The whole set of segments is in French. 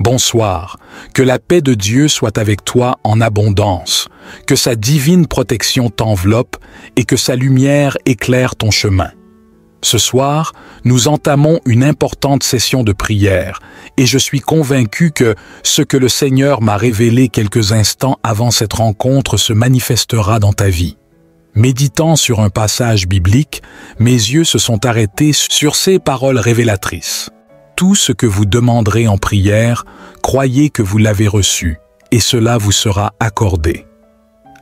Bonsoir, que la paix de Dieu soit avec toi en abondance, que sa divine protection t'enveloppe et que sa lumière éclaire ton chemin. Ce soir, nous entamons une importante session de prière et je suis convaincu que ce que le Seigneur m'a révélé quelques instants avant cette rencontre se manifestera dans ta vie. Méditant sur un passage biblique, mes yeux se sont arrêtés sur ces paroles révélatrices. Tout ce que vous demanderez en prière, croyez que vous l'avez reçu, et cela vous sera accordé.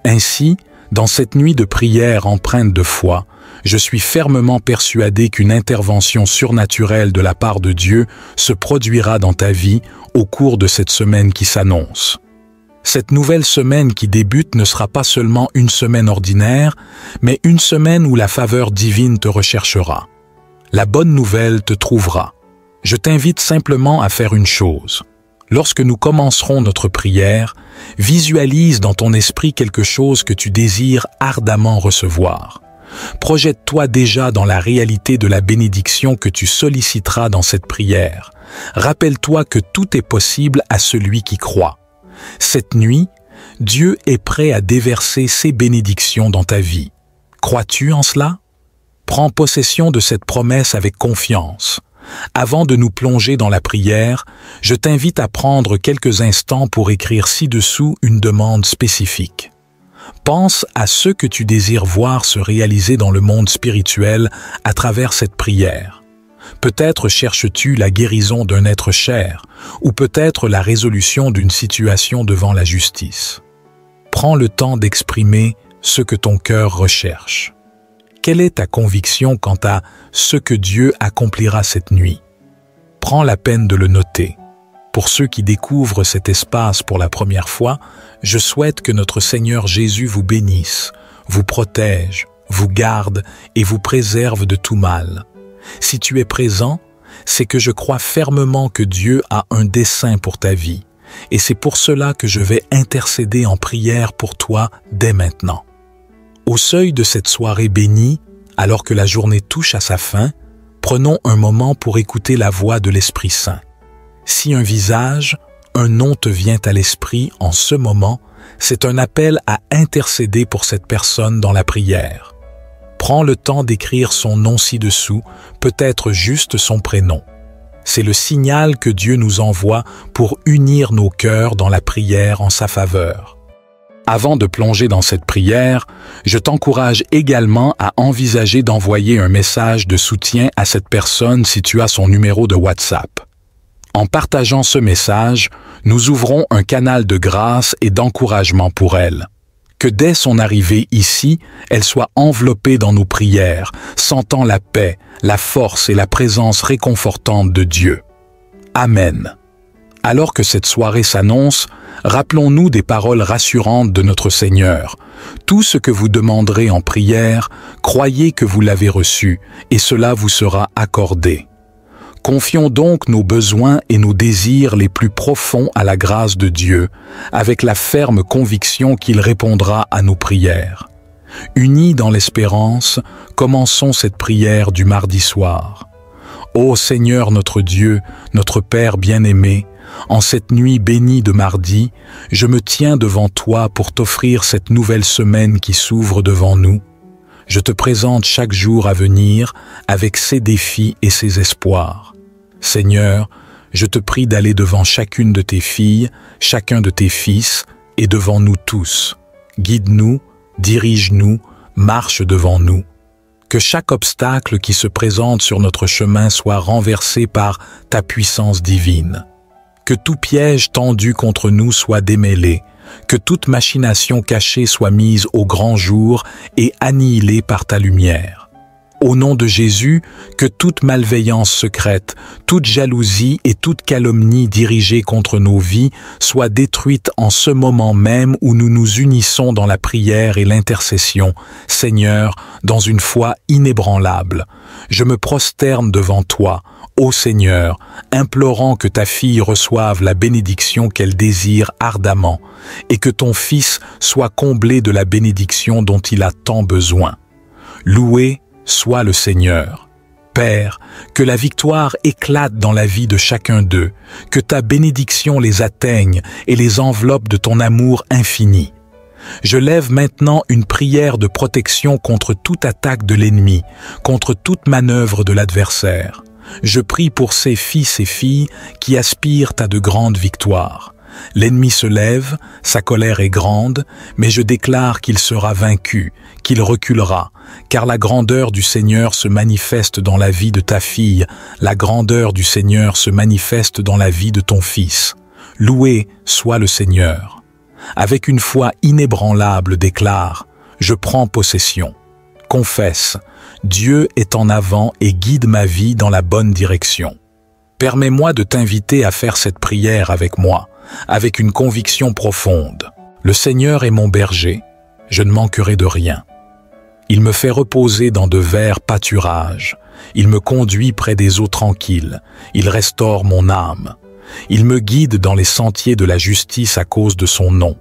Ainsi, dans cette nuit de prière empreinte de foi, je suis fermement persuadé qu'une intervention surnaturelle de la part de Dieu se produira dans ta vie au cours de cette semaine qui s'annonce. Cette nouvelle semaine qui débute ne sera pas seulement une semaine ordinaire, mais une semaine où la faveur divine te recherchera. La bonne nouvelle te trouvera. Je t'invite simplement à faire une chose. Lorsque nous commencerons notre prière, visualise dans ton esprit quelque chose que tu désires ardemment recevoir. Projette-toi déjà dans la réalité de la bénédiction que tu solliciteras dans cette prière. Rappelle-toi que tout est possible à celui qui croit. Cette nuit, Dieu est prêt à déverser ses bénédictions dans ta vie. Crois-tu en cela? Prends possession de cette promesse avec confiance. Avant de nous plonger dans la prière, je t'invite à prendre quelques instants pour écrire ci-dessous une demande spécifique. Pense à ce que tu désires voir se réaliser dans le monde spirituel à travers cette prière. Peut-être cherches-tu la guérison d'un être cher, ou peut-être la résolution d'une situation devant la justice. Prends le temps d'exprimer ce que ton cœur recherche. Quelle est ta conviction quant à ce que Dieu accomplira cette nuit? Prends la peine de le noter. Pour ceux qui découvrent cet espace pour la première fois, je souhaite que notre Seigneur Jésus vous bénisse, vous protège, vous garde et vous préserve de tout mal. Si tu es présent, c'est que je crois fermement que Dieu a un dessein pour ta vie, et c'est pour cela que je vais intercéder en prière pour toi dès maintenant. Au seuil de cette soirée bénie, alors que la journée touche à sa fin, prenons un moment pour écouter la voix de l'Esprit Saint. Si un visage, un nom te vient à l'esprit en ce moment, c'est un appel à intercéder pour cette personne dans la prière. Prends le temps d'écrire son nom ci-dessous, peut-être juste son prénom. C'est le signal que Dieu nous envoie pour unir nos cœurs dans la prière en sa faveur. Avant de plonger dans cette prière, je t'encourage également à envisager d'envoyer un message de soutien à cette personne si tu as son numéro de WhatsApp. En partageant ce message, nous ouvrons un canal de grâce et d'encouragement pour elle. Que dès son arrivée ici, elle soit enveloppée dans nos prières, sentant la paix, la force et la présence réconfortante de Dieu. Amen. Alors que cette soirée s'annonce, rappelons-nous des paroles rassurantes de notre Seigneur. Tout ce que vous demanderez en prière, croyez que vous l'avez reçu, et cela vous sera accordé. Confions donc nos besoins et nos désirs les plus profonds à la grâce de Dieu, avec la ferme conviction qu'il répondra à nos prières. Unis dans l'espérance, commençons cette prière du mardi soir. Ô Seigneur notre Dieu, notre Père bien-aimé, en cette nuit bénie de mardi, je me tiens devant toi pour t'offrir cette nouvelle semaine qui s'ouvre devant nous. Je te présente chaque jour à venir avec ses défis et ses espoirs. Seigneur, je te prie d'aller devant chacune de tes filles, chacun de tes fils et devant nous tous. Guide-nous, dirige-nous, marche devant nous. Que chaque obstacle qui se présente sur notre chemin soit renversé par ta puissance divine. Que tout piège tendu contre nous soit démêlé, que toute machination cachée soit mise au grand jour et annihilée par ta lumière. Au nom de Jésus, que toute malveillance secrète, toute jalousie et toute calomnie dirigée contre nos vies soit détruite en ce moment même où nous nous unissons dans la prière et l'intercession, Seigneur, dans une foi inébranlable. Je me prosterne devant toi, ô Seigneur, implorant que ta fille reçoive la bénédiction qu'elle désire ardemment, et que ton Fils soit comblé de la bénédiction dont il a tant besoin. Loué soit le Seigneur. Père, que la victoire éclate dans la vie de chacun d'eux, que ta bénédiction les atteigne et les enveloppe de ton amour infini. Je lève maintenant une prière de protection contre toute attaque de l'ennemi, contre toute manœuvre de l'adversaire. Je prie pour ces fils et filles qui aspirent à de grandes victoires. L'ennemi se lève, sa colère est grande, mais je déclare qu'il sera vaincu, qu'il reculera, car la grandeur du Seigneur se manifeste dans la vie de ta fille, la grandeur du Seigneur se manifeste dans la vie de ton fils. Loué soit le Seigneur. Avec une foi inébranlable déclare, je prends possession. Confesse, Dieu est en avant et guide ma vie dans la bonne direction. Permets-moi de t'inviter à faire cette prière avec moi, avec une conviction profonde. Le Seigneur est mon berger, je ne manquerai de rien. Il me fait reposer dans de verts pâturages, il me conduit près des eaux tranquilles, il restaure mon âme. Il me guide dans les sentiers de la justice à cause de son nom.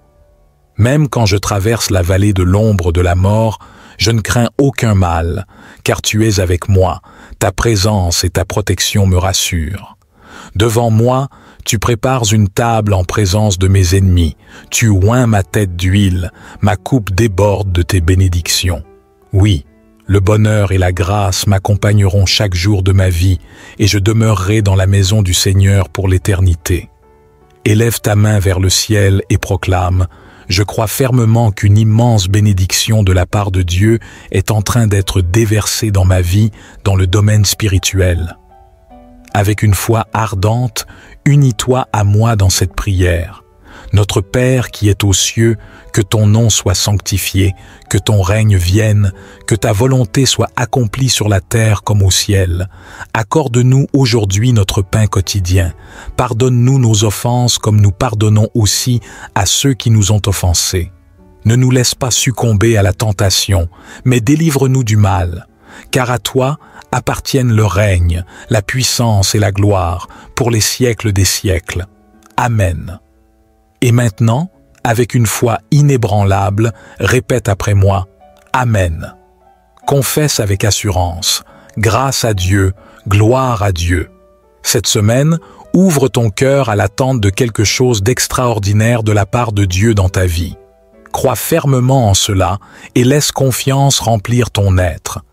Même quand je traverse la vallée de l'ombre de la mort, je ne crains aucun mal, car tu es avec moi, ta présence et ta protection me rassurent. Devant moi, tu prépares une table en présence de mes ennemis, tu oins ma tête d'huile, ma coupe déborde de tes bénédictions. Oui, le bonheur et la grâce m'accompagneront chaque jour de ma vie, et je demeurerai dans la maison du Seigneur pour l'éternité. Élève ta main vers le ciel et proclame, je crois fermement qu'une immense bénédiction de la part de Dieu est en train d'être déversée dans ma vie, dans le domaine spirituel. Avec une foi ardente, unis-toi à moi dans cette prière. Notre Père qui est aux cieux, que ton nom soit sanctifié, que ton règne vienne, que ta volonté soit accomplie sur la terre comme au ciel. Accorde-nous aujourd'hui notre pain quotidien. Pardonne-nous nos offenses comme nous pardonnons aussi à ceux qui nous ont offensés. Ne nous laisse pas succomber à la tentation, mais délivre-nous du mal. Car à toi appartiennent le règne, la puissance et la gloire pour les siècles des siècles. Amen. Et maintenant, avec une foi inébranlable, répète après moi, Amen. Confesse avec assurance, grâce à Dieu, gloire à Dieu. Cette semaine, ouvre ton cœur à l'attente de quelque chose d'extraordinaire de la part de Dieu dans ta vie. Crois fermement en cela et laisse confiance remplir ton être.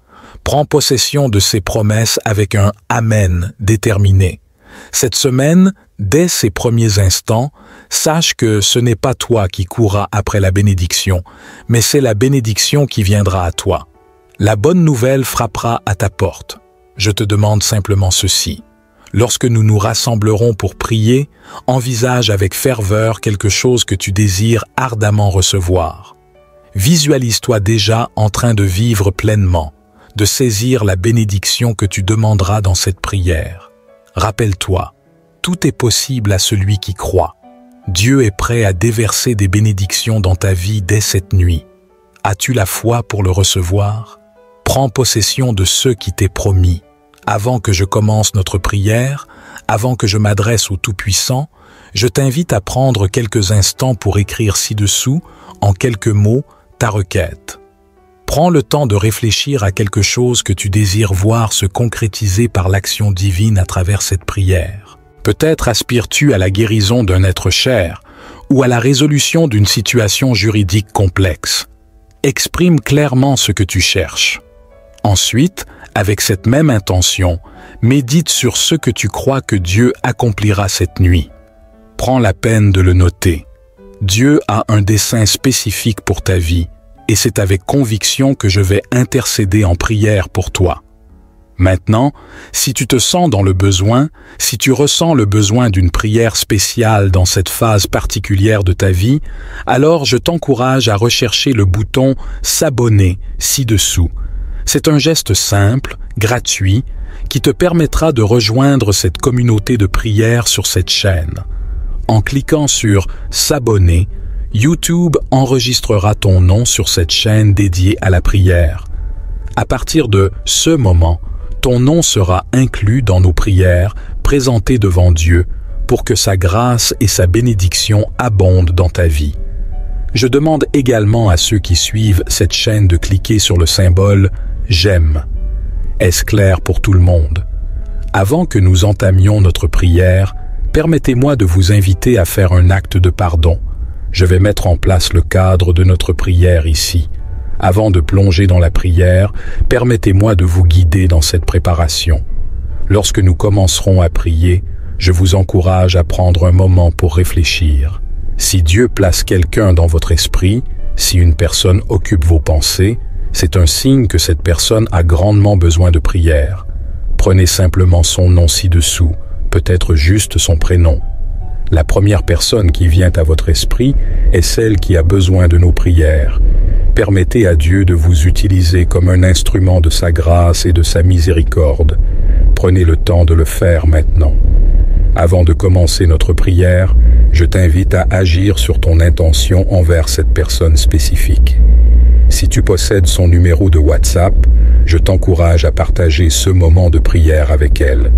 Prends possession de ces promesses avec un Amen déterminé. Cette semaine, dès ces premiers instants, sache que ce n'est pas toi qui courras après la bénédiction, mais c'est la bénédiction qui viendra à toi. La bonne nouvelle frappera à ta porte. Je te demande simplement ceci. Lorsque nous nous rassemblerons pour prier, envisage avec ferveur quelque chose que tu désires ardemment recevoir. Visualise-toi déjà en train de vivre pleinement, de saisir la bénédiction que tu demanderas dans cette prière. Rappelle-toi, tout est possible à celui qui croit. Dieu est prêt à déverser des bénédictions dans ta vie dès cette nuit. As-tu la foi pour le recevoir? Prends possession de ce qui t'est promis. Avant que je commence notre prière, avant que je m'adresse au Tout-Puissant, je t'invite à prendre quelques instants pour écrire ci-dessous, en quelques mots, ta requête. Prends le temps de réfléchir à quelque chose que tu désires voir se concrétiser par l'action divine à travers cette prière. Peut-être aspires-tu à la guérison d'un être cher ou à la résolution d'une situation juridique complexe. Exprime clairement ce que tu cherches. Ensuite, avec cette même intention, médite sur ce que tu crois que Dieu accomplira cette nuit. Prends la peine de le noter. Dieu a un dessein spécifique pour ta vie, et c'est avec conviction que je vais intercéder en prière pour toi. Maintenant, si tu te sens dans le besoin, si tu ressens le besoin d'une prière spéciale dans cette phase particulière de ta vie, alors je t'encourage à rechercher le bouton « S'abonner » ci-dessous. C'est un geste simple, gratuit, qui te permettra de rejoindre cette communauté de prière sur cette chaîne. En cliquant sur « S'abonner », YouTube enregistrera ton nom sur cette chaîne dédiée à la prière. À partir de ce moment, ton nom sera inclus dans nos prières présentées devant Dieu pour que sa grâce et sa bénédiction abondent dans ta vie. Je demande également à ceux qui suivent cette chaîne de cliquer sur le symbole « J'aime ». Est-ce clair pour tout le monde? Avant que nous entamions notre prière, permettez-moi de vous inviter à faire un acte de pardon. Je vais mettre en place le cadre de notre prière ici. Avant de plonger dans la prière, permettez-moi de vous guider dans cette préparation. Lorsque nous commencerons à prier, je vous encourage à prendre un moment pour réfléchir. Si Dieu place quelqu'un dans votre esprit, si une personne occupe vos pensées, c'est un signe que cette personne a grandement besoin de prière. Prenez simplement son nom ci-dessous, peut-être juste son prénom. La première personne qui vient à votre esprit est celle qui a besoin de nos prières. Permettez à Dieu de vous utiliser comme un instrument de sa grâce et de sa miséricorde. Prenez le temps de le faire maintenant. Avant de commencer notre prière, je t'invite à agir sur ton intention envers cette personne spécifique. Si tu possèdes son numéro de WhatsApp, je t'encourage à partager ce moment de prière avec elle.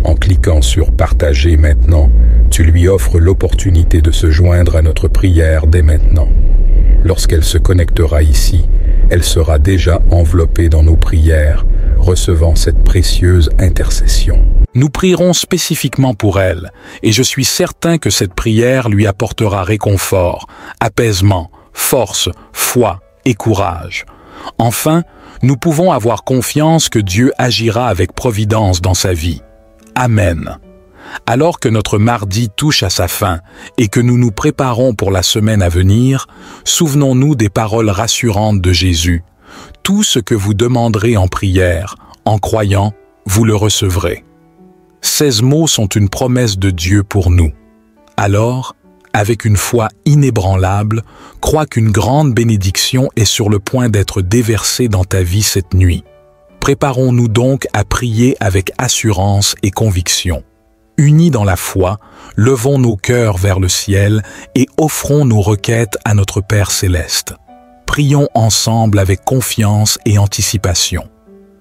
En cliquant sur « Partager maintenant », tu lui offres l'opportunité de se joindre à notre prière dès maintenant. Lorsqu'elle se connectera ici, elle sera déjà enveloppée dans nos prières, recevant cette précieuse intercession. Nous prierons spécifiquement pour elle, et je suis certain que cette prière lui apportera réconfort, apaisement, force, foi et courage. Enfin, nous pouvons avoir confiance que Dieu agira avec providence dans sa vie. Amen. Alors que notre mardi touche à sa fin et que nous nous préparons pour la semaine à venir, souvenons-nous des paroles rassurantes de Jésus. Tout ce que vous demanderez en prière, en croyant, vous le recevrez. 16 mots sont une promesse de Dieu pour nous. Alors, avec une foi inébranlable, crois qu'une grande bénédiction est sur le point d'être déversée dans ta vie cette nuit. Préparons-nous donc à prier avec assurance et conviction. Unis dans la foi, levons nos cœurs vers le ciel et offrons nos requêtes à notre Père céleste. Prions ensemble avec confiance et anticipation.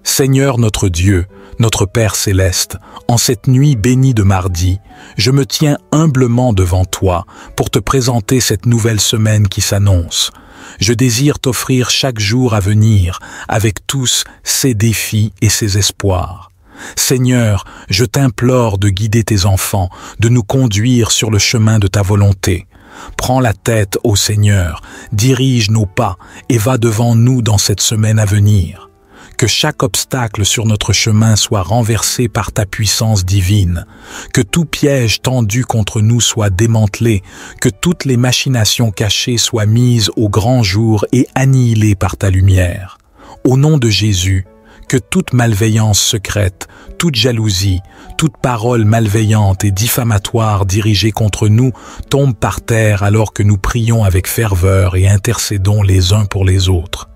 Seigneur notre Dieu, notre Père céleste, en cette nuit bénie de mardi, je me tiens humblement devant toi pour te présenter cette nouvelle semaine qui s'annonce. Je désire t'offrir chaque jour à venir, avec tous ses défis et ses espoirs. Seigneur, je t'implore de guider tes enfants, de nous conduire sur le chemin de ta volonté. Prends la tête, ô Seigneur, dirige nos pas et va devant nous dans cette semaine à venir. Que chaque obstacle sur notre chemin soit renversé par ta puissance divine, que tout piège tendu contre nous soit démantelé, que toutes les machinations cachées soient mises au grand jour et annihilées par ta lumière. Au nom de Jésus, que toute malveillance secrète, toute jalousie, toute parole malveillante et diffamatoire dirigée contre nous tombe par terre alors que nous prions avec ferveur et intercédons les uns pour les autres.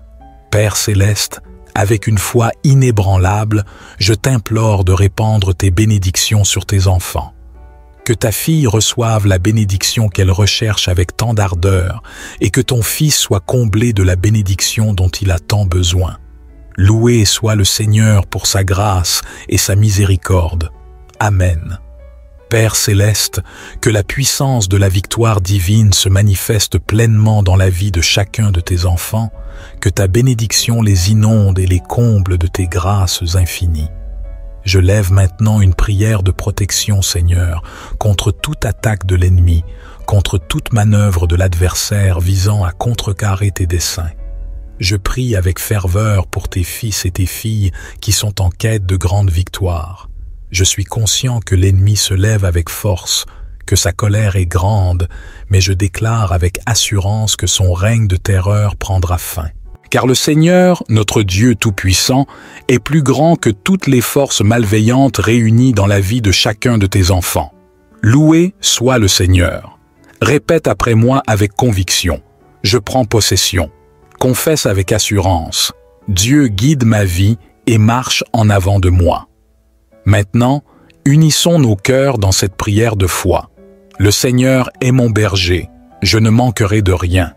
Père céleste, avec une foi inébranlable, je t'implore de répandre tes bénédictions sur tes enfants. Que ta fille reçoive la bénédiction qu'elle recherche avec tant d'ardeur et que ton fils soit comblé de la bénédiction dont il a tant besoin. Loué soit le Seigneur pour sa grâce et sa miséricorde. Amen. Père céleste, que la puissance de la victoire divine se manifeste pleinement dans la vie de chacun de tes enfants, que ta bénédiction les inonde et les comble de tes grâces infinies. Je lève maintenant une prière de protection, Seigneur, contre toute attaque de l'ennemi, contre toute manœuvre de l'adversaire visant à contrecarrer tes desseins. Je prie avec ferveur pour tes fils et tes filles qui sont en quête de grandes victoires. Je suis conscient que l'ennemi se lève avec force, que sa colère est grande, mais je déclare avec assurance que son règne de terreur prendra fin. Car le Seigneur, notre Dieu Tout-Puissant, est plus grand que toutes les forces malveillantes réunies dans la vie de chacun de tes enfants. Loué soit le Seigneur. Répète après moi avec conviction. Je prends possession. Confesse avec assurance. Dieu guide ma vie et marche en avant de moi. Maintenant, unissons nos cœurs dans cette prière de foi. Le Seigneur est mon berger, je ne manquerai de rien.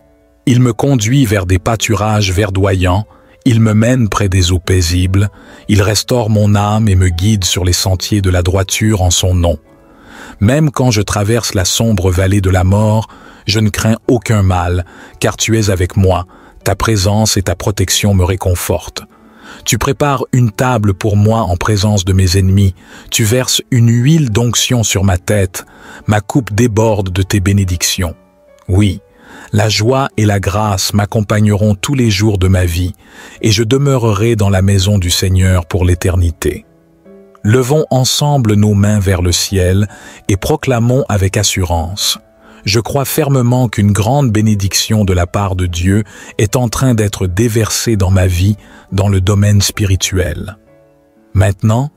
Il me conduit vers des pâturages verdoyants, il me mène près des eaux paisibles, il restaure mon âme et me guide sur les sentiers de la droiture en son nom. Même quand je traverse la sombre vallée de la mort, je ne crains aucun mal, car tu es avec moi, ta présence et ta protection me réconfortent. Tu prépares une table pour moi en présence de mes ennemis. Tu verses une huile d'onction sur ma tête. Ma coupe déborde de tes bénédictions. Oui, la joie et la grâce m'accompagneront tous les jours de ma vie, et je demeurerai dans la maison du Seigneur pour l'éternité. Levons ensemble nos mains vers le ciel et proclamons avec assurance. Je crois fermement qu'une grande bénédiction de la part de Dieu est en train d'être déversée dans ma vie dans le domaine spirituel. Maintenant,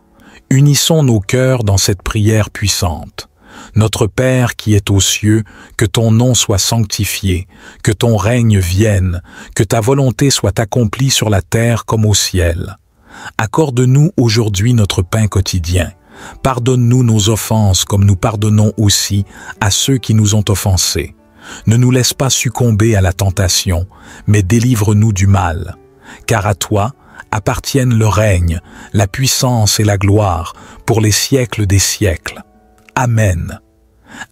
unissons nos cœurs dans cette prière puissante. Notre Père qui es aux cieux, que ton nom soit sanctifié, que ton règne vienne, que ta volonté soit accomplie sur la terre comme au ciel. Accorde-nous aujourd'hui notre pain quotidien. Pardonne-nous nos offenses comme nous pardonnons aussi à ceux qui nous ont offensés. Ne nous laisse pas succomber à la tentation, mais délivre-nous du mal. Car à toi appartiennent le règne, la puissance et la gloire pour les siècles des siècles. Amen.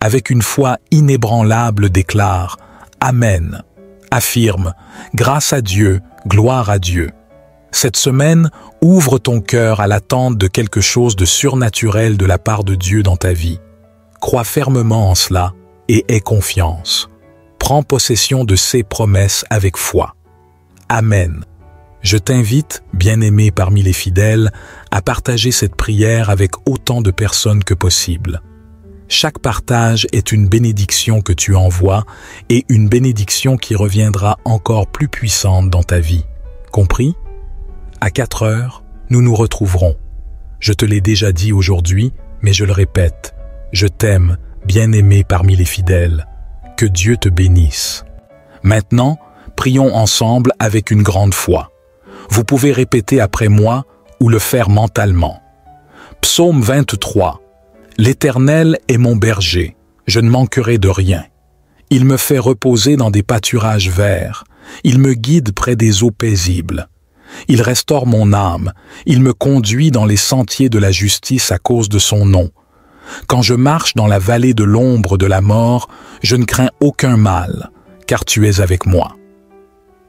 Avec une foi inébranlable déclare « Amen ». Affirme « Grâce à Dieu, gloire à Dieu ». Cette semaine, ouvre ton cœur à l'attente de quelque chose de surnaturel de la part de Dieu dans ta vie. Crois fermement en cela et aie confiance. Prends possession de ses promesses avec foi. Amen. Je t'invite, bien-aimé parmi les fidèles, à partager cette prière avec autant de personnes que possible. Chaque partage est une bénédiction que tu envoies et une bénédiction qui reviendra encore plus puissante dans ta vie. Compris? À 4 heures, nous nous retrouverons. Je te l'ai déjà dit aujourd'hui, mais je le répète. Je t'aime, bien-aimé parmi les fidèles. Que Dieu te bénisse. Maintenant, prions ensemble avec une grande foi. Vous pouvez répéter après moi ou le faire mentalement. Psaume 23. L'Éternel est mon berger, je ne manquerai de rien. Il me fait reposer dans des pâturages verts. Il me guide près des eaux paisibles. Il restaure mon âme. Il me conduit dans les sentiers de la justice à cause de son nom. Quand je marche dans la vallée de l'ombre de la mort, je ne crains aucun mal, car tu es avec moi.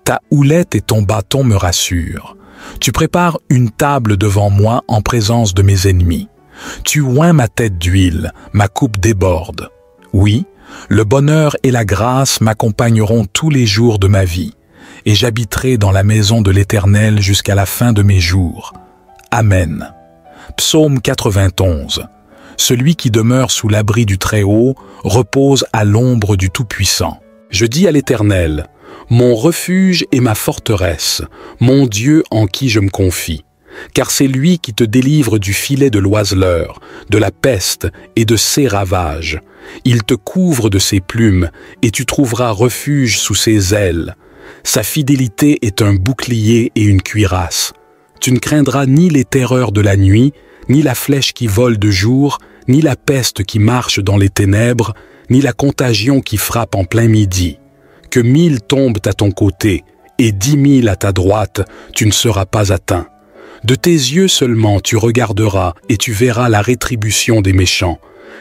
Ta houlette et ton bâton me rassurent. Tu prépares une table devant moi en présence de mes ennemis. Tu oins ma tête d'huile, ma coupe déborde. Oui, le bonheur et la grâce m'accompagneront tous les jours de ma vie, et j'habiterai dans la maison de l'Éternel jusqu'à la fin de mes jours. Amen. Psaume 91. Celui qui demeure sous l'abri du Très-Haut repose à l'ombre du Tout-Puissant. Je dis à l'Éternel, mon refuge et ma forteresse, mon Dieu en qui je me confie. Car c'est lui qui te délivre du filet de l'oiseleur, de la peste et de ses ravages. Il te couvre de ses plumes, et tu trouveras refuge sous ses ailes. Sa fidélité est un bouclier et une cuirasse. Tu ne craindras ni les terreurs de la nuit, ni la flèche qui vole de jour, ni la peste qui marche dans les ténèbres, ni la contagion qui frappe en plein midi. Que 1000 tombent à ton côté, et 10 000 à ta droite, tu ne seras pas atteint. De tes yeux seulement tu regarderas et tu verras la rétribution des méchants,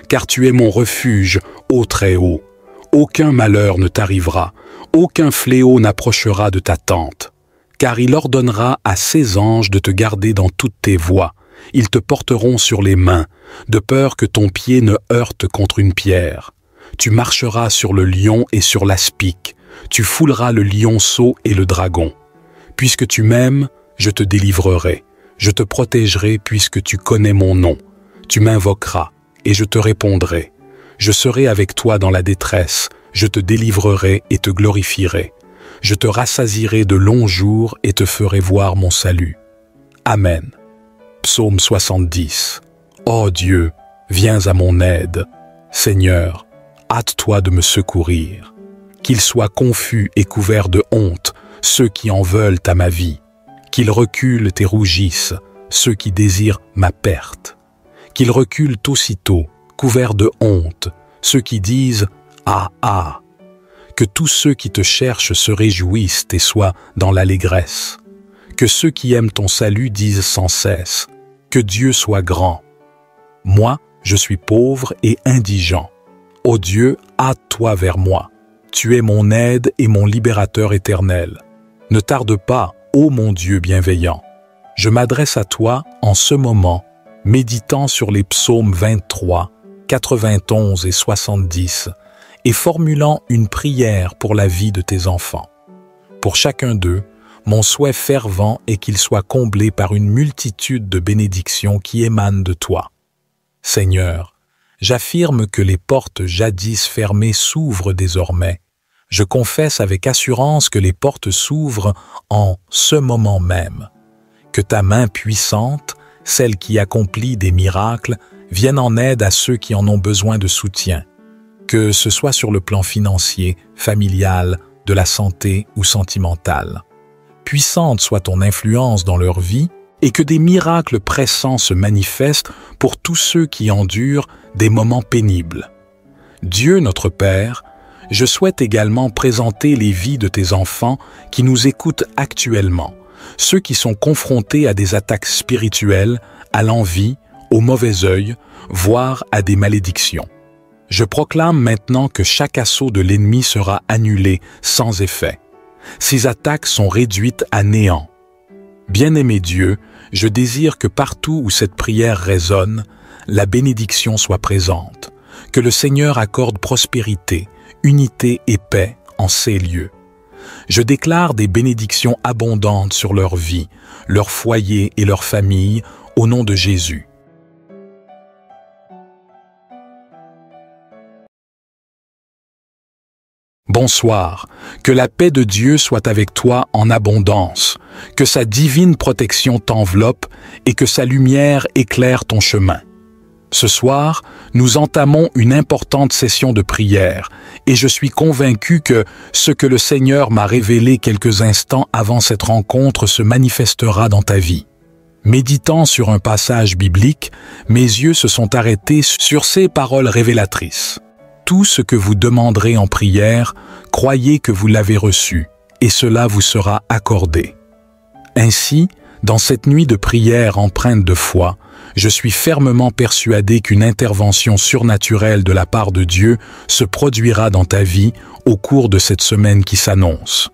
car tu es mon refuge, ô Très-Haut. Aucun malheur ne t'arrivera, aucun fléau n'approchera de ta tente, car il ordonnera à ses anges de te garder dans toutes tes voies. Ils te porteront sur les mains, de peur que ton pied ne heurte contre une pierre. Tu marcheras sur le lion et sur l'aspic, tu fouleras le lionceau et le dragon. Puisque tu m'aimes, je te délivrerai. Je te protégerai puisque tu connais mon nom. Tu m'invoqueras et je te répondrai. Je serai avec toi dans la détresse. Je te délivrerai et te glorifierai. Je te rassasierai de longs jours et te ferai voir mon salut. Amen. Psaume 70. Ô Dieu, viens à mon aide. Seigneur, hâte-toi de me secourir. Qu'ils soient confus et couverts de honte, ceux qui en veulent à ma vie. Qu'ils reculent et rougissent, ceux qui désirent ma perte. Qu'ils reculent aussitôt, couverts de honte, ceux qui disent « Ah, ah !» Que tous ceux qui te cherchent se réjouissent et soient dans l'allégresse. Que ceux qui aiment ton salut disent sans cesse « Que Dieu soit grand !» Moi, je suis pauvre et indigent. Ô Dieu, hâte-toi vers moi. Tu es mon aide et mon libérateur éternel. Ne tarde pas, ô mon Dieu bienveillant. je m'adresse à toi en ce moment, méditant sur les psaumes 23, 91 et 70, et formulant une prière pour la vie de tes enfants. Pour chacun d'eux, mon souhait fervent est qu'ils soient comblés par une multitude de bénédictions qui émanent de toi. Seigneur, j'affirme que les portes jadis fermées s'ouvrent désormais. Je confesse avec assurance que les portes s'ouvrent en ce moment même. Que ta main puissante, celle qui accomplit des miracles, vienne en aide à ceux qui en ont besoin de soutien. Que ce soit sur le plan financier, familial, de la santé ou sentimental. Puissante soit ton influence dans leur vie et que des miracles pressants se manifestent pour tous ceux qui endurent des moments pénibles. Dieu notre Père, je souhaite également présenter les vies de tes enfants qui nous écoutent actuellement, ceux qui sont confrontés à des attaques spirituelles, à l'envie, au mauvais œil, voire à des malédictions. Je proclame maintenant que chaque assaut de l'ennemi sera annulé sans effet. Ces attaques sont réduites à néant. Bien-aimé Dieu, je désire que partout où cette prière résonne, la bénédiction soit présente, que le Seigneur accorde prospérité, unité et paix en ces lieux. Je déclare des bénédictions abondantes sur leur vie, leur foyer et leur famille, au nom de Jésus. Bonsoir, que la paix de Dieu soit avec toi en abondance, que sa divine protection t'enveloppe et que sa lumière éclaire ton chemin. Ce soir, nous entamons une importante session de prière et je suis convaincu que ce que le Seigneur m'a révélé quelques instants avant cette rencontre se manifestera dans ta vie. Méditant sur un passage biblique, mes yeux se sont arrêtés sur ces paroles révélatrices. Tout ce que vous demanderez en prière, croyez que vous l'avez reçu, et cela vous sera accordé. Ainsi, dans cette nuit de prière empreinte de foi, je suis fermement persuadé qu'une intervention surnaturelle de la part de Dieu se produira dans ta vie au cours de cette semaine qui s'annonce.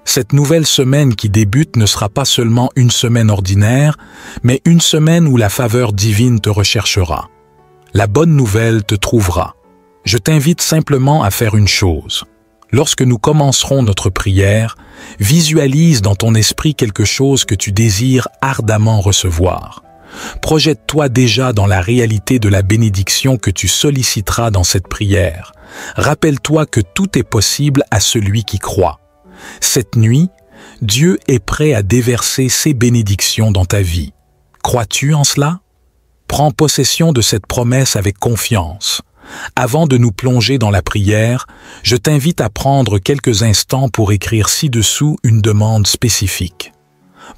Cette nouvelle semaine qui débute ne sera pas seulement une semaine ordinaire, mais une semaine où la faveur divine te recherchera. La bonne nouvelle te trouvera. Je t'invite simplement à faire une chose. Lorsque nous commencerons notre prière, visualise dans ton esprit quelque chose que tu désires ardemment recevoir. Projette-toi déjà dans la réalité de la bénédiction que tu solliciteras dans cette prière. Rappelle-toi que tout est possible à celui qui croit. Cette nuit, Dieu est prêt à déverser ses bénédictions dans ta vie. Crois-tu en cela? Prends possession de cette promesse avec confiance. Avant de nous plonger dans la prière, je t'invite à prendre quelques instants pour écrire ci-dessous une demande spécifique.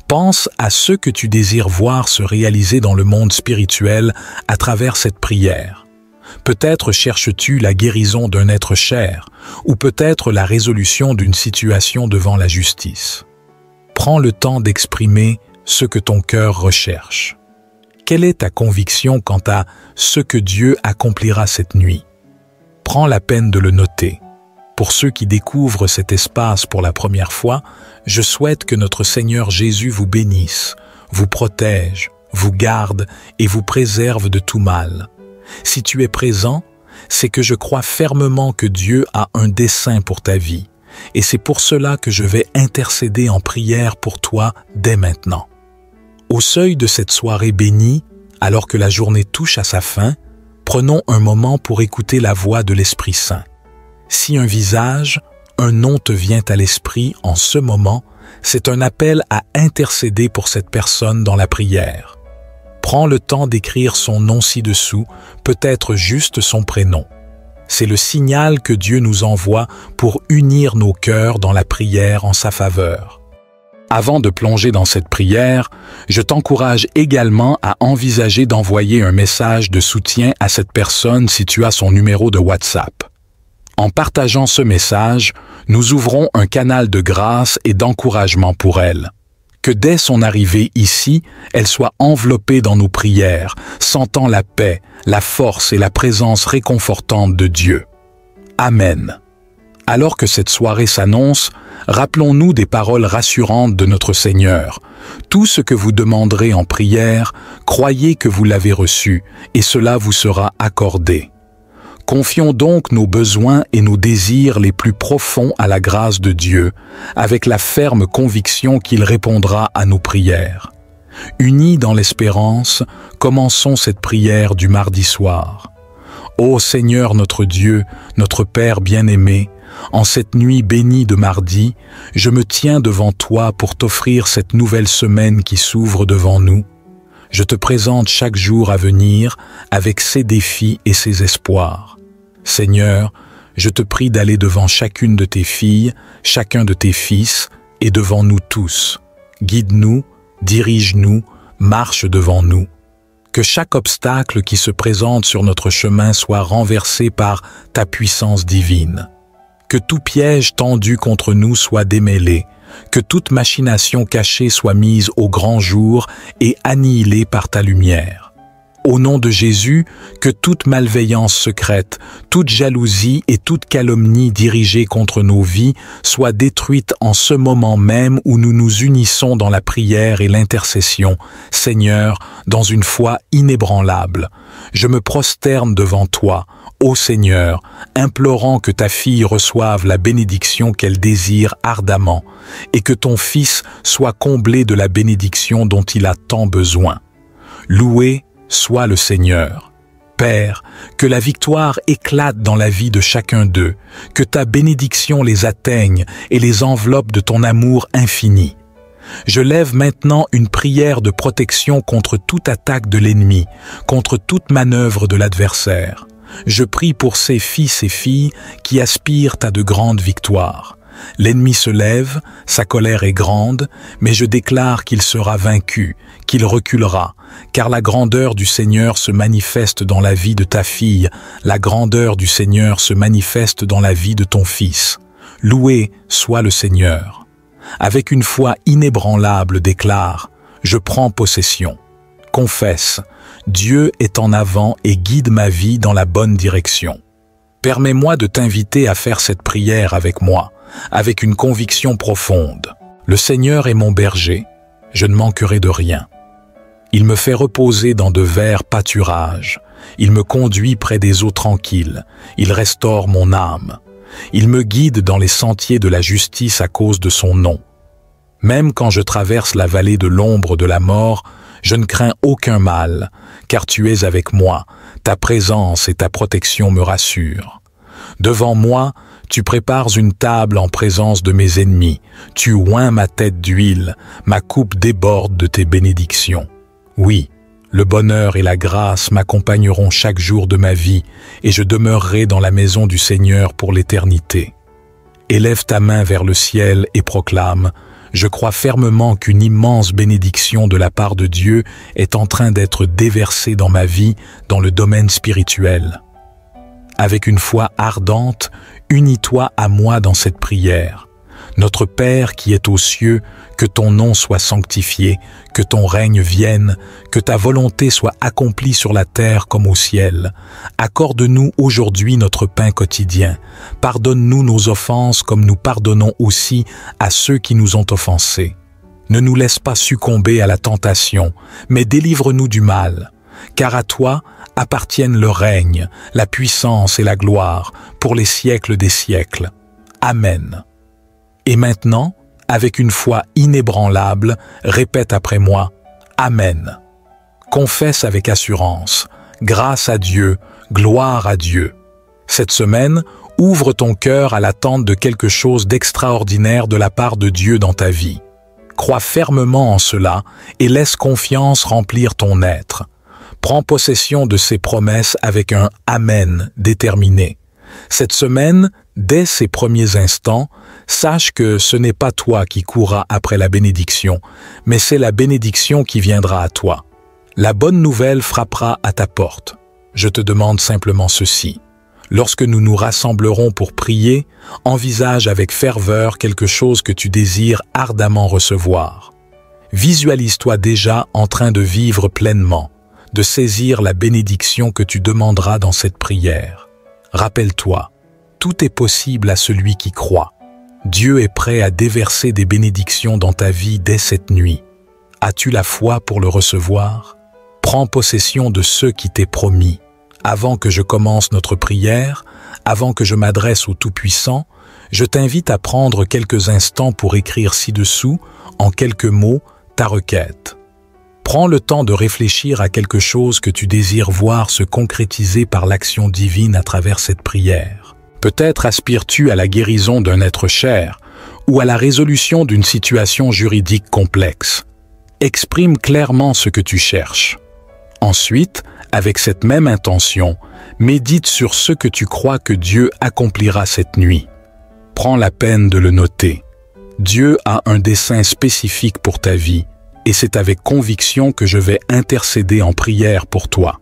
Pense à ce que tu désires voir se réaliser dans le monde spirituel à travers cette prière. Peut-être cherches-tu la guérison d'un être cher, ou peut-être la résolution d'une situation devant la justice. Prends le temps d'exprimer ce que ton cœur recherche. Quelle est ta conviction quant à ce que Dieu accomplira cette nuit? Prends la peine de le noter. Pour ceux qui découvrent cet espace pour la première fois, je souhaite que notre Seigneur Jésus vous bénisse, vous protège, vous garde et vous préserve de tout mal. Si tu es présent, c'est que je crois fermement que Dieu a un dessein pour ta vie, et c'est pour cela que je vais intercéder en prière pour toi dès maintenant. Au seuil de cette soirée bénie, alors que la journée touche à sa fin, prenons un moment pour écouter la voix de l'Esprit Saint. Si un visage, un nom te vient à l'esprit en ce moment, c'est un appel à intercéder pour cette personne dans la prière. Prends le temps d'écrire son nom ci-dessous, peut-être juste son prénom. C'est le signal que Dieu nous envoie pour unir nos cœurs dans la prière en sa faveur. Avant de plonger dans cette prière, je t'encourage également à envisager d'envoyer un message de soutien à cette personne si tu as son numéro de WhatsApp. En partageant ce message, nous ouvrons un canal de grâce et d'encouragement pour elle. Que dès son arrivée ici, elle soit enveloppée dans nos prières, sentant la paix, la force et la présence réconfortante de Dieu. Amen. Alors que cette soirée s'annonce, rappelons-nous des paroles rassurantes de notre Seigneur. Tout ce que vous demanderez en prière, croyez que vous l'avez reçu, et cela vous sera accordé. Confions donc nos besoins et nos désirs les plus profonds à la grâce de Dieu, avec la ferme conviction qu'il répondra à nos prières. Unis dans l'espérance, commençons cette prière du mardi soir. Ô Seigneur notre Dieu, notre Père bien-aimé, en cette nuit bénie de mardi, je me tiens devant toi pour t'offrir cette nouvelle semaine qui s'ouvre devant nous. Je te présente chaque jour à venir avec ses défis et ses espoirs. Seigneur, je te prie d'aller devant chacune de tes filles, chacun de tes fils, et devant nous tous. Guide-nous, dirige-nous, marche devant nous. Que chaque obstacle qui se présente sur notre chemin soit renversé par ta puissance divine. Que tout piège tendu contre nous soit démêlé, que toute machination cachée soit mise au grand jour et annihilée par ta lumière. Au nom de Jésus, que toute malveillance secrète, toute jalousie et toute calomnie dirigée contre nos vies soit détruite en ce moment même où nous nous unissons dans la prière et l'intercession, Seigneur, dans une foi inébranlable. Je me prosterne devant toi, ô Seigneur, implorant que ta fille reçoive la bénédiction qu'elle désire ardemment, et que ton Fils soit comblé de la bénédiction dont il a tant besoin. Loué soit le Seigneur. Père, que la victoire éclate dans la vie de chacun d'eux, que ta bénédiction les atteigne et les enveloppe de ton amour infini. Je lève maintenant une prière de protection contre toute attaque de l'ennemi, contre toute manœuvre de l'adversaire. Je prie pour ces fils et filles qui aspirent à de grandes victoires. L'ennemi se lève, sa colère est grande, mais je déclare qu'il sera vaincu, qu'il reculera, car la grandeur du Seigneur se manifeste dans la vie de ta fille, la grandeur du Seigneur se manifeste dans la vie de ton fils. Loué soit le Seigneur. Avec une foi inébranlable déclare, je prends possession. Confesse, Dieu est en avant et guide ma vie dans la bonne direction. Permets-moi de t'inviter à faire cette prière avec moi, avec une conviction profonde. Le Seigneur est mon berger, je ne manquerai de rien. Il me fait reposer dans de verts pâturages, il me conduit près des eaux tranquilles, il restaure mon âme. Il me guide dans les sentiers de la justice à cause de son nom. Même quand je traverse la vallée de l'ombre de la mort, je ne crains aucun mal, car tu es avec moi, ta présence et ta protection me rassurent. Devant moi, tu prépares une table en présence de mes ennemis, tu oins ma tête d'huile, ma coupe déborde de tes bénédictions. Oui, le bonheur et la grâce m'accompagneront chaque jour de ma vie, et je demeurerai dans la maison du Seigneur pour l'éternité. Élève ta main vers le ciel et proclame, je crois fermement qu'une immense bénédiction de la part de Dieu est en train d'être déversée dans ma vie, dans le domaine spirituel. Avec une foi ardente, unis-toi à moi dans cette prière. Notre Père qui est aux cieux, que ton nom soit sanctifié, que ton règne vienne, que ta volonté soit accomplie sur la terre comme au ciel. Accorde-nous aujourd'hui notre pain quotidien. Pardonne-nous nos offenses comme nous pardonnons aussi à ceux qui nous ont offensés. Ne nous laisse pas succomber à la tentation, mais délivre-nous du mal. Car à toi appartiennent le règne, la puissance et la gloire pour les siècles des siècles. Amen. Et maintenant, avec une foi inébranlable, répète après moi, Amen. Confesse avec assurance, grâce à Dieu, gloire à Dieu. Cette semaine, ouvre ton cœur à l'attente de quelque chose d'extraordinaire de la part de Dieu dans ta vie. Crois fermement en cela et laisse confiance remplir ton être. Prends possession de ces promesses avec un Amen déterminé. Cette semaine, dès ces premiers instants, sache que ce n'est pas toi qui courras après la bénédiction, mais c'est la bénédiction qui viendra à toi. La bonne nouvelle frappera à ta porte. Je te demande simplement ceci. Lorsque nous nous rassemblerons pour prier, envisage avec ferveur quelque chose que tu désires ardemment recevoir. Visualise-toi déjà en train de vivre pleinement, de saisir la bénédiction que tu demanderas dans cette prière. Rappelle-toi, Tout est possible à celui qui croit. Dieu est prêt à déverser des bénédictions dans ta vie dès cette nuit. As-tu la foi pour le recevoir? Prends possession de ce qui t'est promis. Avant que je commence notre prière, avant que je m'adresse au Tout-Puissant, je t'invite à prendre quelques instants pour écrire ci-dessous, en quelques mots, ta requête. Prends le temps de réfléchir à quelque chose que tu désires voir se concrétiser par l'action divine à travers cette prière. Peut-être aspires-tu à la guérison d'un être cher ou à la résolution d'une situation juridique complexe. Exprime clairement ce que tu cherches. Ensuite, avec cette même intention, médite sur ce que tu crois que Dieu accomplira cette nuit. Prends la peine de le noter. Dieu a un dessein spécifique pour ta vie, et c'est avec conviction que je vais intercéder en prière pour toi.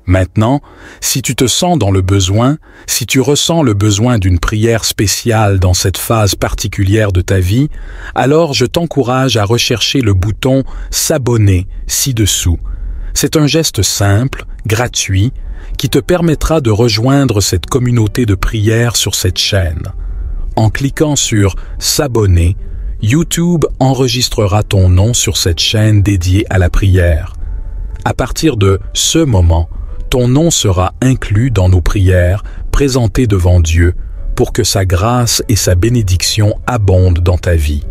Maintenant, si tu te sens dans le besoin, si tu ressens le besoin d'une prière spéciale dans cette phase particulière de ta vie, alors je t'encourage à rechercher le bouton « S'abonner » ci-dessous. C'est un geste simple, gratuit, qui te permettra de rejoindre cette communauté de prière sur cette chaîne. En cliquant sur « S'abonner », YouTube enregistrera ton nom sur cette chaîne dédiée à la prière. À partir de ce moment, ton nom sera inclus dans nos prières présentées devant Dieu pour que sa grâce et sa bénédiction abondent dans ta vie.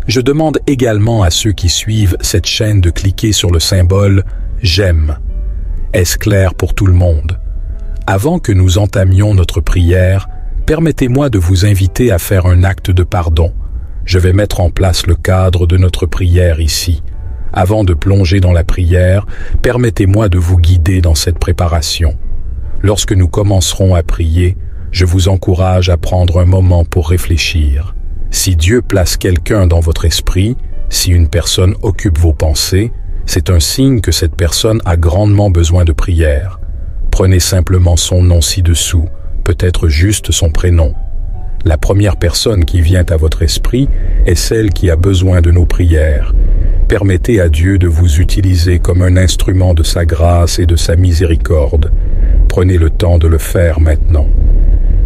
Je demande également à ceux qui suivent cette chaîne de cliquer sur le symbole « J'aime ». Est-ce clair pour tout le monde? Avant que nous entamions notre prière, permettez-moi de vous inviter à faire un acte de pardon. Je vais mettre en place le cadre de notre prière ici. Avant de plonger dans la prière, permettez-moi de vous guider dans cette préparation. Lorsque nous commencerons à prier, je vous encourage à prendre un moment pour réfléchir. Si Dieu place quelqu'un dans votre esprit, si une personne occupe vos pensées, c'est un signe que cette personne a grandement besoin de prière. Prenez simplement son nom ci-dessous, peut-être juste son prénom. La première personne qui vient à votre esprit est celle qui a besoin de nos prières. Permettez à Dieu de vous utiliser comme un instrument de sa grâce et de sa miséricorde. Prenez le temps de le faire maintenant.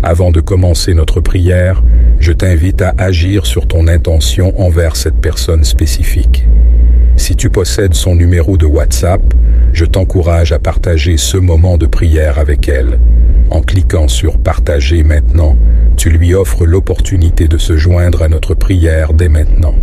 Avant de commencer notre prière, je t'invite à agir sur ton intention envers cette personne spécifique. Si tu possèdes son numéro de WhatsApp, je t'encourage à partager ce moment de prière avec elle. En cliquant sur « Partager maintenant », tu lui offres l'opportunité de se joindre à notre prière dès maintenant.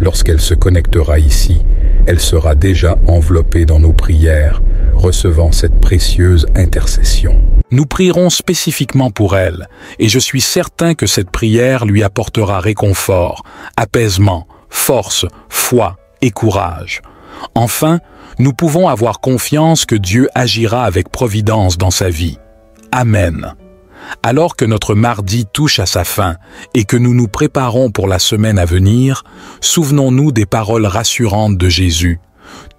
Lorsqu'elle se connectera ici, elle sera déjà enveloppée dans nos prières, recevant cette précieuse intercession. Nous prierons spécifiquement pour elle, et je suis certain que cette prière lui apportera réconfort, apaisement, force, foi et courage. Enfin, nous pouvons avoir confiance que Dieu agira avec providence dans sa vie. Amen. Alors que notre mardi touche à sa fin et que nous nous préparons pour la semaine à venir, souvenons-nous des paroles rassurantes de Jésus.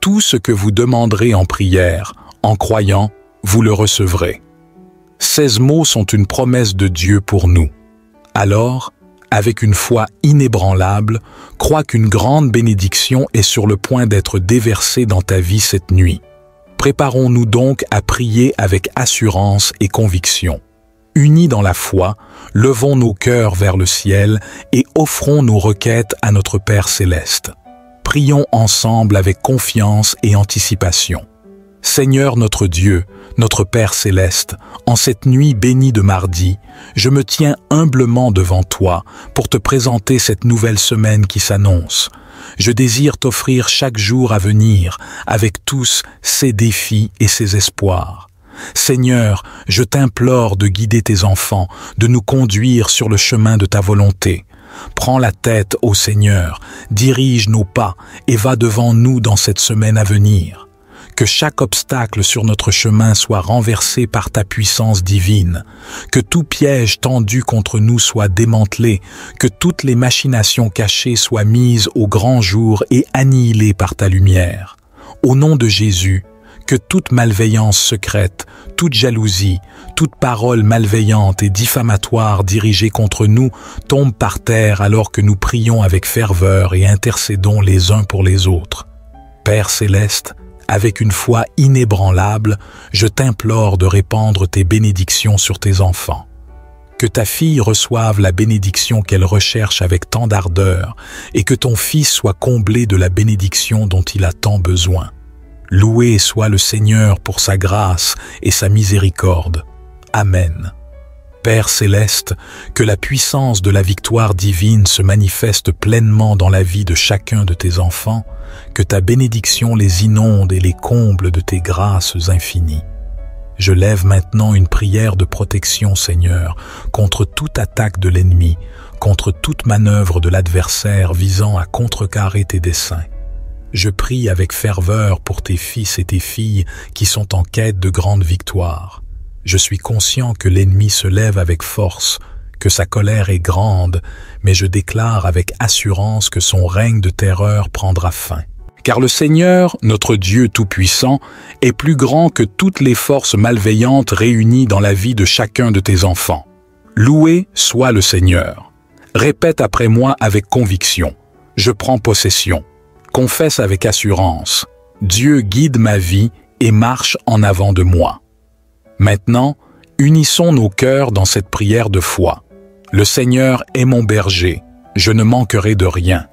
Tout ce que vous demanderez en prière, en croyant, vous le recevrez. 16 mots sont une promesse de Dieu pour nous. Alors, avec une foi inébranlable, crois qu'une grande bénédiction est sur le point d'être déversée dans ta vie cette nuit. Préparons-nous donc à prier avec assurance et conviction. Unis dans la foi, levons nos cœurs vers le ciel et offrons nos requêtes à notre Père céleste. Prions ensemble avec confiance et anticipation. Seigneur notre Dieu, notre Père céleste, en cette nuit bénie de mardi, je me tiens humblement devant toi pour te présenter cette nouvelle semaine qui s'annonce. Je désire t'offrir chaque jour à venir avec tous ses défis et ses espoirs. Seigneur, je t'implore de guider tes enfants, de nous conduire sur le chemin de ta volonté. Prends la tête, ô Seigneur, dirige nos pas et va devant nous dans cette semaine à venir. Que chaque obstacle sur notre chemin soit renversé par ta puissance divine, que tout piège tendu contre nous soit démantelé, que toutes les machinations cachées soient mises au grand jour et annihilées par ta lumière. Au nom de Jésus, que toute malveillance secrète, toute jalousie, toute parole malveillante et diffamatoire dirigée contre nous tombe par terre alors que nous prions avec ferveur et intercédons les uns pour les autres. Père céleste, avec une foi inébranlable, je t'implore de répandre tes bénédictions sur tes enfants. Que ta fille reçoive la bénédiction qu'elle recherche avec tant d'ardeur et que ton fils soit comblé de la bénédiction dont il a tant besoin. Loué soit le Seigneur pour sa grâce et sa miséricorde. Amen. Père céleste, que la puissance de la victoire divine se manifeste pleinement dans la vie de chacun de tes enfants, que ta bénédiction les inonde et les comble de tes grâces infinies. Je lève maintenant une prière de protection, Seigneur, contre toute attaque de l'ennemi, contre toute manœuvre de l'adversaire visant à contrecarrer tes desseins. Je prie avec ferveur pour tes fils et tes filles qui sont en quête de grande victoire. Je suis conscient que l'ennemi se lève avec force, que sa colère est grande, mais je déclare avec assurance que son règne de terreur prendra fin. Car le Seigneur, notre Dieu Tout-Puissant, est plus grand que toutes les forces malveillantes réunies dans la vie de chacun de tes enfants. Loué soit le Seigneur. Répète après moi avec conviction. Je prends possession. Confesse avec assurance. Dieu guide ma vie et marche en avant de moi. Maintenant, unissons nos cœurs dans cette prière de foi. Le Seigneur est mon berger. Je ne manquerai de rien.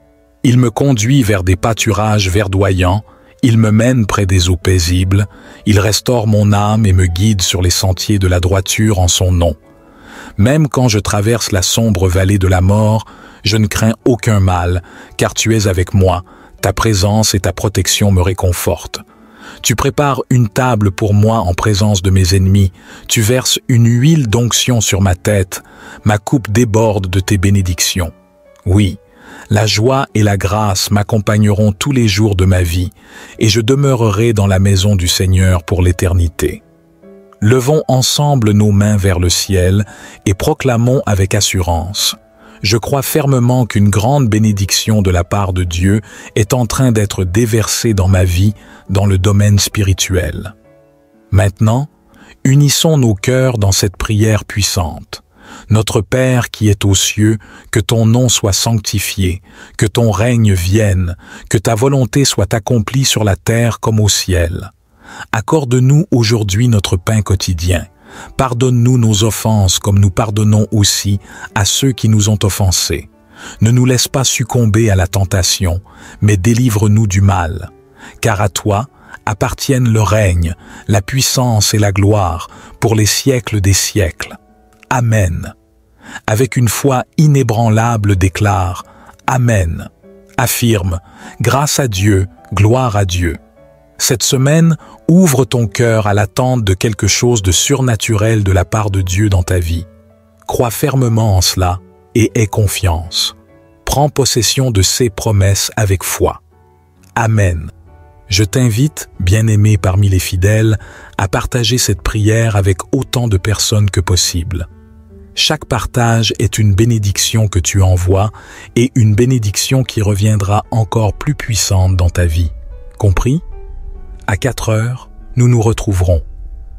Il me conduit vers des pâturages verdoyants, il me mène près des eaux paisibles, il restaure mon âme et me guide sur les sentiers de la droiture en son nom. Même quand je traverse la sombre vallée de la mort, je ne crains aucun mal, car tu es avec moi, ta présence et ta protection me réconfortent. Tu prépares une table pour moi en présence de mes ennemis, tu verses une huile d'onction sur ma tête, ma coupe déborde de tes bénédictions. Oui, la joie et la grâce m'accompagneront tous les jours de ma vie, et je demeurerai dans la maison du Seigneur pour l'éternité. Levons ensemble nos mains vers le ciel et proclamons avec assurance. Je crois fermement qu'une grande bénédiction de la part de Dieu est en train d'être déversée dans ma vie dans le domaine spirituel. Maintenant, unissons nos cœurs dans cette prière puissante. Notre Père qui es aux cieux, que ton nom soit sanctifié, que ton règne vienne, que ta volonté soit accomplie sur la terre comme au ciel. Accorde-nous aujourd'hui notre pain quotidien. Pardonne-nous nos offenses comme nous pardonnons aussi à ceux qui nous ont offensés. Ne nous laisse pas succomber à la tentation, mais délivre-nous du mal. Car à toi appartiennent le règne, la puissance et la gloire pour les siècles des siècles. Amen. Avec une foi inébranlable déclare Amen. Affirme grâce à Dieu, gloire à Dieu. Cette semaine, ouvre ton cœur à l'attente de quelque chose de surnaturel de la part de Dieu dans ta vie. Crois fermement en cela et aie confiance. Prends possession de ses promesses avec foi. Amen. Je t'invite, bien-aimé parmi les fidèles, à partager cette prière avec autant de personnes que possible. Chaque partage est une bénédiction que tu envoies et une bénédiction qui reviendra encore plus puissante dans ta vie. Compris? À 4 heures, nous nous retrouverons.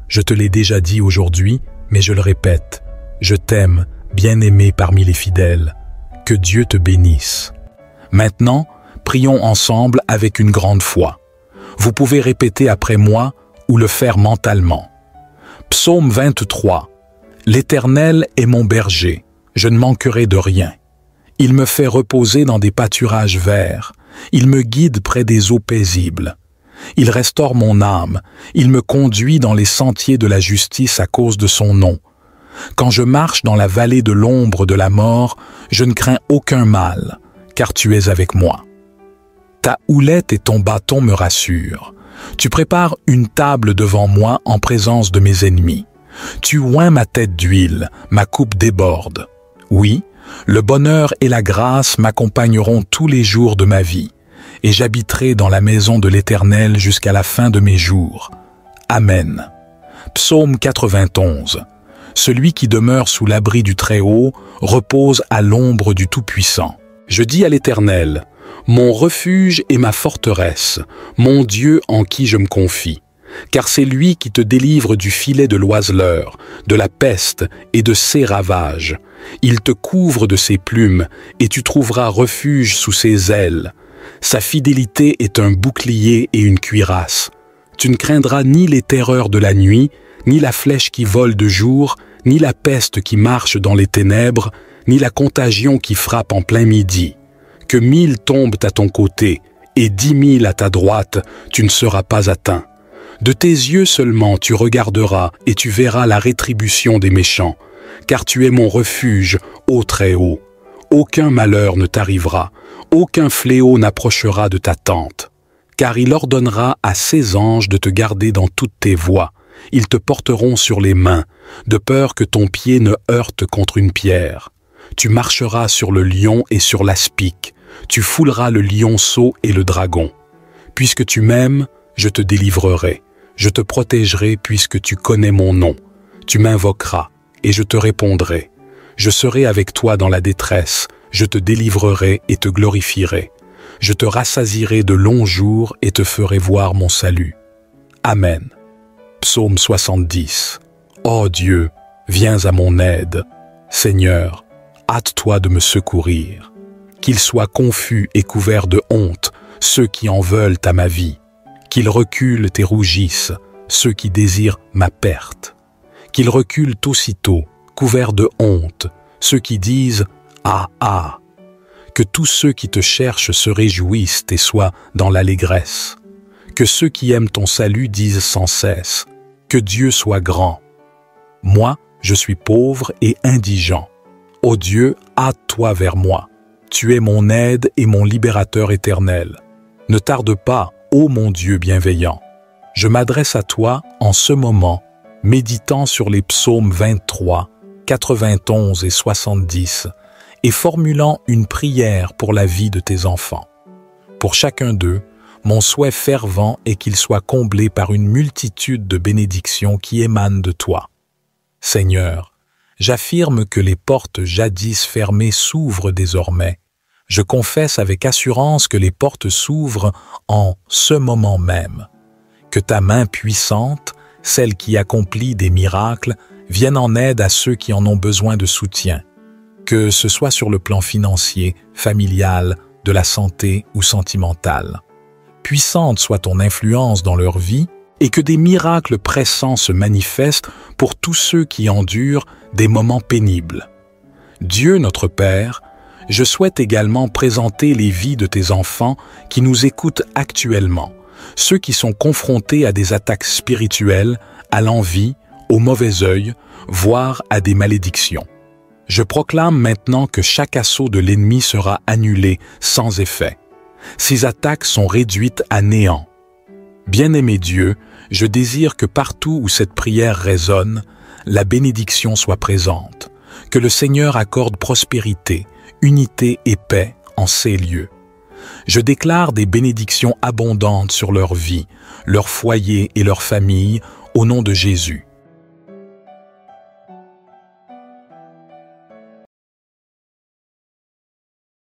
Je te l'ai déjà dit aujourd'hui, mais je le répète. Je t'aime, bien-aimé parmi les fidèles. Que Dieu te bénisse. Maintenant, prions ensemble avec une grande foi. Vous pouvez répéter après moi ou le faire mentalement. Psaume 23. L'Éternel est mon berger, je ne manquerai de rien. Il me fait reposer dans des pâturages verts, il me guide près des eaux paisibles. Il restaure mon âme, il me conduit dans les sentiers de la justice à cause de son nom. Quand je marche dans la vallée de l'ombre de la mort, je ne crains aucun mal, car tu es avec moi. Ta houlette et ton bâton me rassurent. Tu prépares une table devant moi en présence de mes ennemis. Tu oins ma tête d'huile, ma coupe déborde. Oui, le bonheur et la grâce m'accompagneront tous les jours de ma vie, et j'habiterai dans la maison de l'Éternel jusqu'à la fin de mes jours. Amen. Psaume 91. Celui qui demeure sous l'abri du Très-Haut repose à l'ombre du Tout-Puissant. Je dis à l'Éternel, mon refuge et ma forteresse, mon Dieu en qui je me confie. Car c'est lui qui te délivre du filet de l'oiseleur, de la peste et de ses ravages. Il te couvre de ses plumes, et tu trouveras refuge sous ses ailes. Sa fidélité est un bouclier et une cuirasse. Tu ne craindras ni les terreurs de la nuit, ni la flèche qui vole de jour, ni la peste qui marche dans les ténèbres, ni la contagion qui frappe en plein midi. Que 1000 tombent à ton côté et 10 000 à ta droite, tu ne seras pas atteint. De tes yeux seulement tu regarderas et tu verras la rétribution des méchants, car tu es mon refuge, ô Très-Haut. Aucun malheur ne t'arrivera, aucun fléau n'approchera de ta tente, car il ordonnera à ses anges de te garder dans toutes tes voies. Ils te porteront sur les mains, de peur que ton pied ne heurte contre une pierre. Tu marcheras sur le lion et sur l'aspic, tu fouleras le lionceau et le dragon. Puisque tu m'aimes, je te délivrerai, je te protégerai puisque tu connais mon nom. Tu m'invoqueras, et je te répondrai. Je serai avec toi dans la détresse, je te délivrerai et te glorifierai. Je te rassasierai de longs jours et te ferai voir mon salut. Amen. Psaume 70. Ô Dieu, viens à mon aide. Seigneur, hâte-toi de me secourir. Qu'ils soient confus et couverts de honte, ceux qui en veulent à ma vie. Qu'ils reculent et rougissent, ceux qui désirent ma perte. Qu'ils reculent aussitôt, couverts de honte, ceux qui disent « Ah, ah !» Que tous ceux qui te cherchent se réjouissent et soient dans l'allégresse. Que ceux qui aiment ton salut disent sans cesse « Que Dieu soit grand !» Moi, je suis pauvre et indigent. Ô Dieu, hâte-toi vers moi. Tu es mon aide et mon libérateur éternel. Ne tarde pas, ô mon Dieu bienveillant. Je m'adresse à toi en ce moment, méditant sur les psaumes 23, 91 et 70, et formulant une prière pour la vie de tes enfants. Pour chacun d'eux, mon souhait fervent est qu'ils soient comblés par une multitude de bénédictions qui émanent de toi. Seigneur, j'affirme que les portes jadis fermées s'ouvrent désormais. Je confesse avec assurance que les portes s'ouvrent en ce moment même. Que ta main puissante, celle qui accomplit des miracles, vienne en aide à ceux qui en ont besoin de soutien. Que ce soit sur le plan financier, familial, de la santé ou sentimental. Puissante soit ton influence dans leur vie et que des miracles pressants se manifestent pour tous ceux qui endurent des moments pénibles. Dieu notre Père, je souhaite également présenter les vies de tes enfants qui nous écoutent actuellement, ceux qui sont confrontés à des attaques spirituelles, à l'envie, au mauvais œil, voire à des malédictions. Je proclame maintenant que chaque assaut de l'ennemi sera annulé sans effet. Ces attaques sont réduites à néant. Bien-aimé Dieu, je désire que partout où cette prière résonne, la bénédiction soit présente, que le Seigneur accorde prospérité, unité et paix en ces lieux. Je déclare des bénédictions abondantes sur leur vie, leur foyer et leur famille, au nom de Jésus.